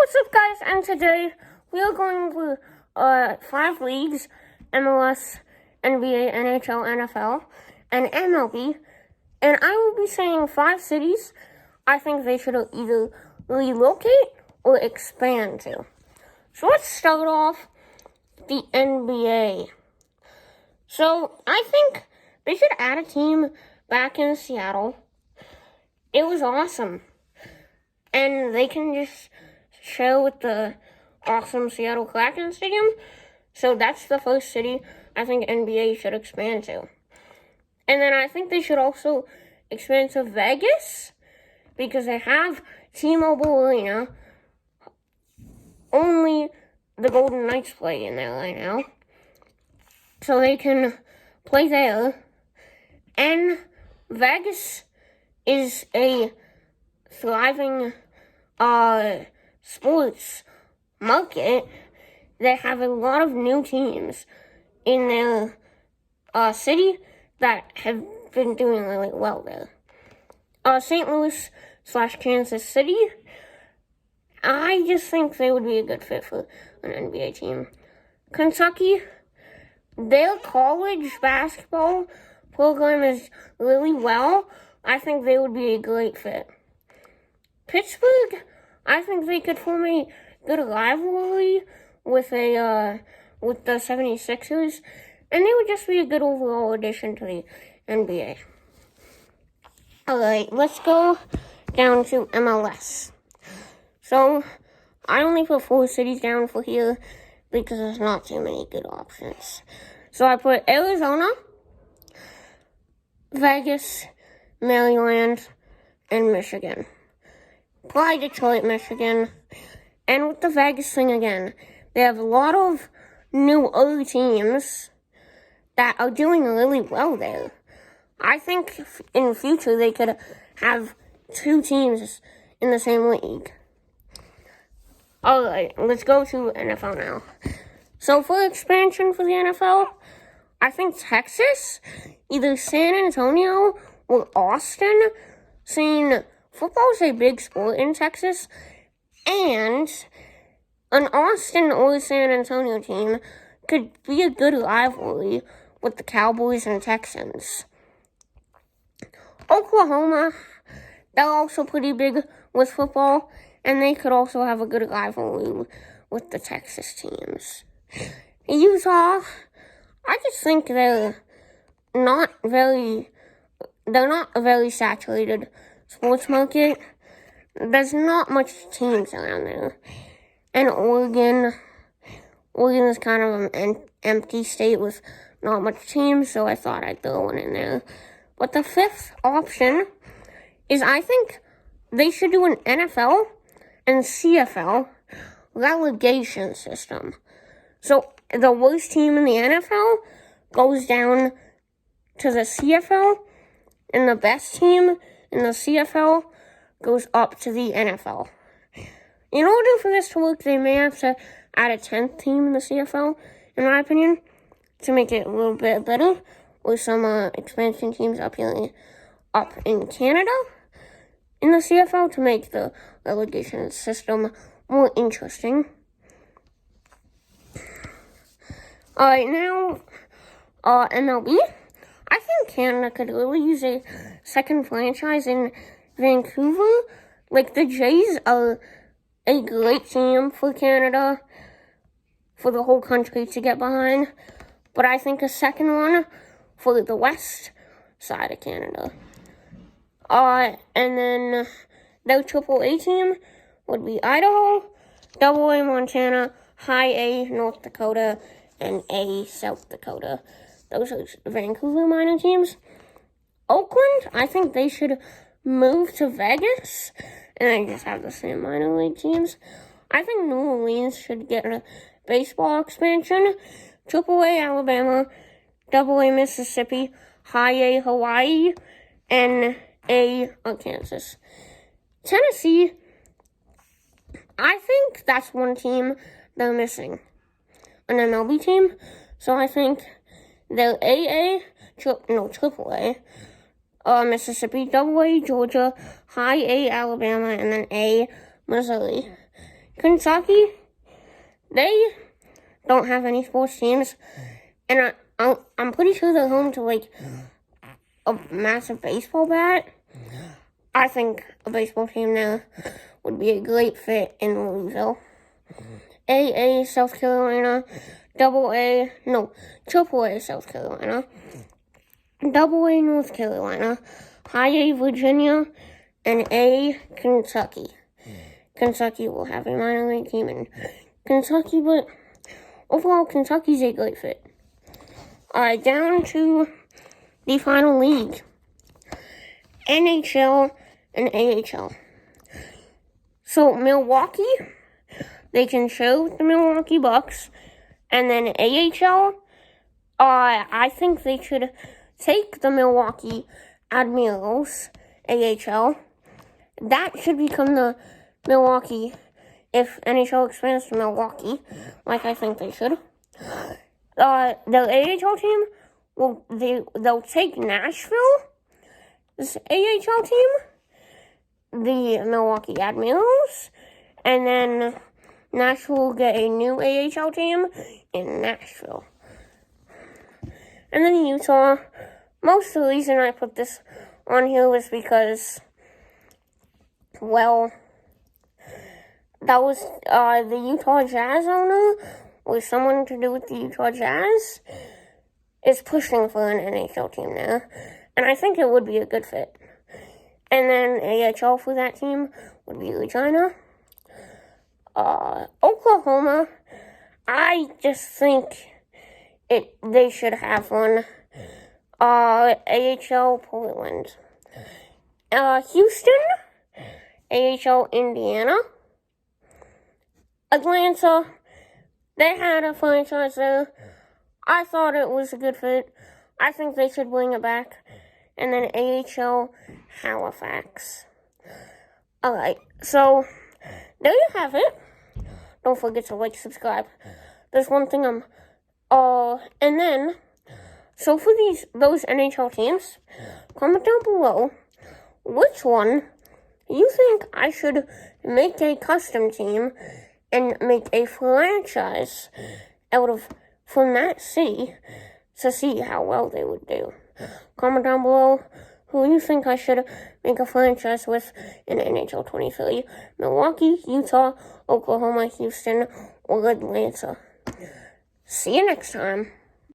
What's up, guys? And today we are going through 5 leagues: MLS, NBA, NHL, NFL, and MLB. And I will be saying 5 cities I think they should either relocate or expand to. So let's start off the NBA. So I think they should add a team back in Seattle. It was awesome. And they can just share with the awesome Seattle Kraken Stadium. So that's the first city I think NBA should expand to. And then I think they should also expand to Vegas, because they have T-Mobile Arena. Only the Golden Knights play in there right now. So they can play there. And Vegas is a thriving sports market. They have a lot of new teams in their city that have been doing really well there. St. Louis / Kansas City, I just think they would be a good fit for an NBA team. Kentucky, their college basketball program is really well. I think they would be a great fit. Pittsburgh, I think they could form a good rivalry with the 76ers, and they would just be a good overall addition to the NBA. Alright, let's go down to MLS. So, I only put 4 cities down for here because there's not too many good options. So I put Arizona, Vegas, Maryland, and Michigan. Probably Detroit, Michigan. And with the Vegas thing again, they have a lot of new other teams that are doing really well there. I think in the future they could have 2 teams in the same league. Alright, let's go to NFL now. So for expansion for the NFL, I think Texas, either San Antonio or Austin, seeing football is a big sport in Texas, and an Austin or San Antonio team could be a good rivalry with the Cowboys and Texans. Oklahoma, they're also pretty big with football, and they could also have a good rivalry with the Texas teams. Utah, I just think they're not a very saturated sports market. There's not much teams around there. And Oregon is kind of an empty state with not much teams, so I thought I'd throw one in there. But the 5th option is I think they should do an NFL and CFL relegation system. So the worst team in the NFL goes down to the CFL, and the best team in the CFL goes up to the NFL. In order for this to work, they may have to add a 10th team in the CFL, in my opinion, to make it a little bit better, with some expansion teams up in Canada in the CFL to make the relegation system more interesting. Alright, now, MLB. I think Canada could really use a second franchise in Vancouver. Like, the Jays are a great team for Canada, for the whole country to get behind. But I think a second one for the west side of Canada. And then their AAA team would be Idaho, AA Montana, High A North Dakota, and A South Dakota. Those are Vancouver minor teams. Oakland, I think they should move to Vegas, and they just have the same minor league teams. I think New Orleans should get a baseball expansion. AAA Alabama, AA Mississippi, High A Hawaii, and A Kansas. Tennessee, I think that's one team they're missing. An MLB team. So I think they're AAA, Mississippi, AA Georgia, High A Alabama, and then A Missouri. Kentucky, they don't have any sports teams, and I'm pretty sure they're home to like a massive baseball bat. I think a baseball team now would be a great fit in Louisville. AA South Carolina, Triple A South Carolina, AA North Carolina, High A Virginia, and A Kentucky. Kentucky will have a minor league team in Kentucky, but overall Kentucky's a great fit. Alright, down to the final league. NHL and AHL. So Milwaukee, they can show the Milwaukee Bucks, and then AHL, I think they should take the Milwaukee Admirals, AHL. That should become the Milwaukee, if NHL expands to Milwaukee, like I think they should. The AHL team, they'll take Nashville's AHL team, the Milwaukee Admirals, and then Nashville will get a new AHL team in Nashville. And then Utah, most of the reason I put this on here was because, well, that was the Utah Jazz owner, or someone to do with the Utah Jazz, is pushing for an NHL team now, and I think it would be a good fit. And then AHL for that team would be Regina. Oklahoma, I just think they should have one. AHL Portland. Houston, AHL Indiana. Atlanta, they had a franchise there. I thought it was a good fit. I think they should bring it back. And then AHL Halifax. Alright, so there you have it. Don't forget to like, subscribe. There's one thing and then, so for those NHL teams, comment down below which one you think I should make a custom team and make a franchise out of from that city to see how well they would do. Comment down below who you think I should make a franchise with in NHL 23. Milwaukee, Utah, Oklahoma, Houston, or Atlanta. See you next time.